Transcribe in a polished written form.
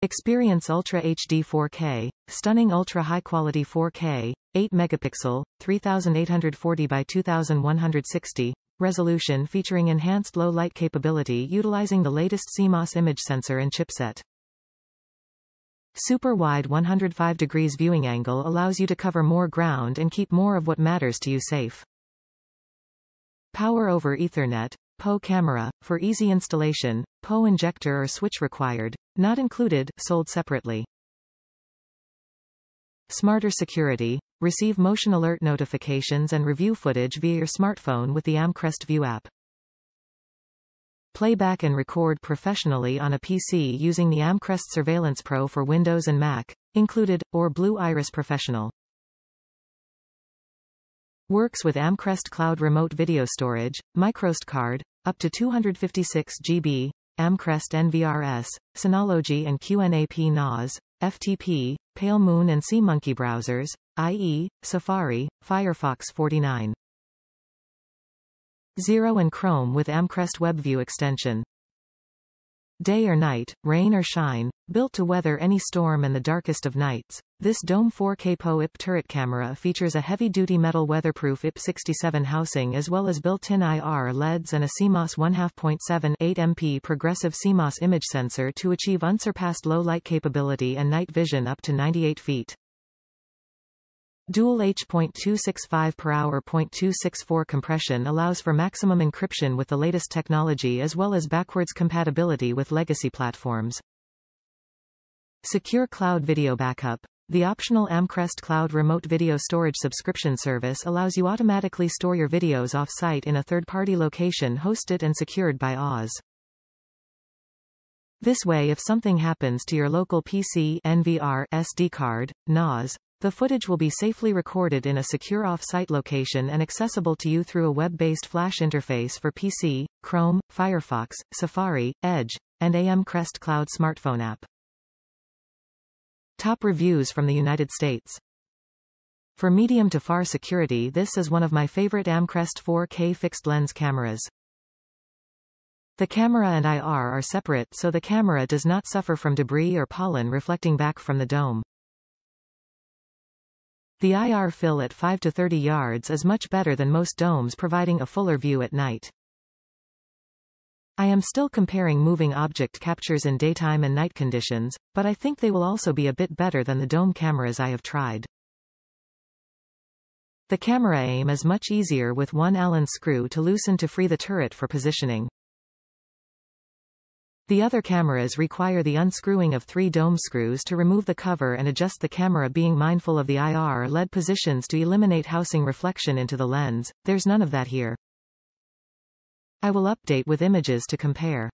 Experience Ultra HD 4K, stunning ultra high quality 4K, 8 megapixel, 3840 by 2160 resolution featuring enhanced low light capability utilizing the latest CMOS image sensor and chipset. Super wide 105 degrees viewing angle allows you to cover more ground and keep more of what matters to you safe. Power over Ethernet, PoE camera, for easy installation, PoE injector or switch required, not included, sold separately. Smarter security, receive motion alert notifications and review footage via your smartphone with the Amcrest View app. Playback and record professionally on a PC using the Amcrest Surveillance Pro for Windows and Mac, included, or Blue Iris Professional. Works with Amcrest Cloud Remote Video Storage, microSD card, up to 256 GB, Amcrest NVRS, Synology and QNAP NAS, FTP, Pale Moon and SeaMonkey browsers, i.e., Safari, Firefox 49. Zero and Chrome with Amcrest WebView extension. Day or night, rain or shine, built to weather any storm and the darkest of nights, this Dome 4K PoE IP turret camera features a heavy-duty metal weatherproof IP67 housing as well as built-in IR LEDs and a CMOS 1/2.78 MP progressive CMOS image sensor to achieve unsurpassed low-light capability and night vision up to 98 feet. Dual H.265 per hour .264 compression allows for maximum encryption with the latest technology as well as backwards compatibility with legacy platforms. Secure cloud video backup. The optional Amcrest Cloud Remote Video Storage subscription service allows you automatically store your videos off-site in a third-party location hosted and secured by Oz. This way, if something happens to your local PC, NVR, SD card, NAS, the footage will be safely recorded in a secure off-site location and accessible to you through a web-based flash interface for PC, Chrome, Firefox, Safari, Edge, and Amcrest Cloud smartphone app. Top reviews from the United States. For medium to far security, this is one of my favorite Amcrest 4K fixed lens cameras. The camera and IR are separate so the camera does not suffer from debris or pollen reflecting back from the dome. The IR fill at 5 to 30 yards is much better than most domes, providing a fuller view at night. I am still comparing moving object captures in daytime and night conditions, but I think they will also be a bit better than the dome cameras I have tried. The camera aim is much easier with one Allen screw to loosen to free the turret for positioning. The other cameras require the unscrewing of 3 dome screws to remove the cover and adjust the camera, being mindful of the IR LED positions to eliminate housing reflection into the lens. There's none of that here. I will update with images to compare.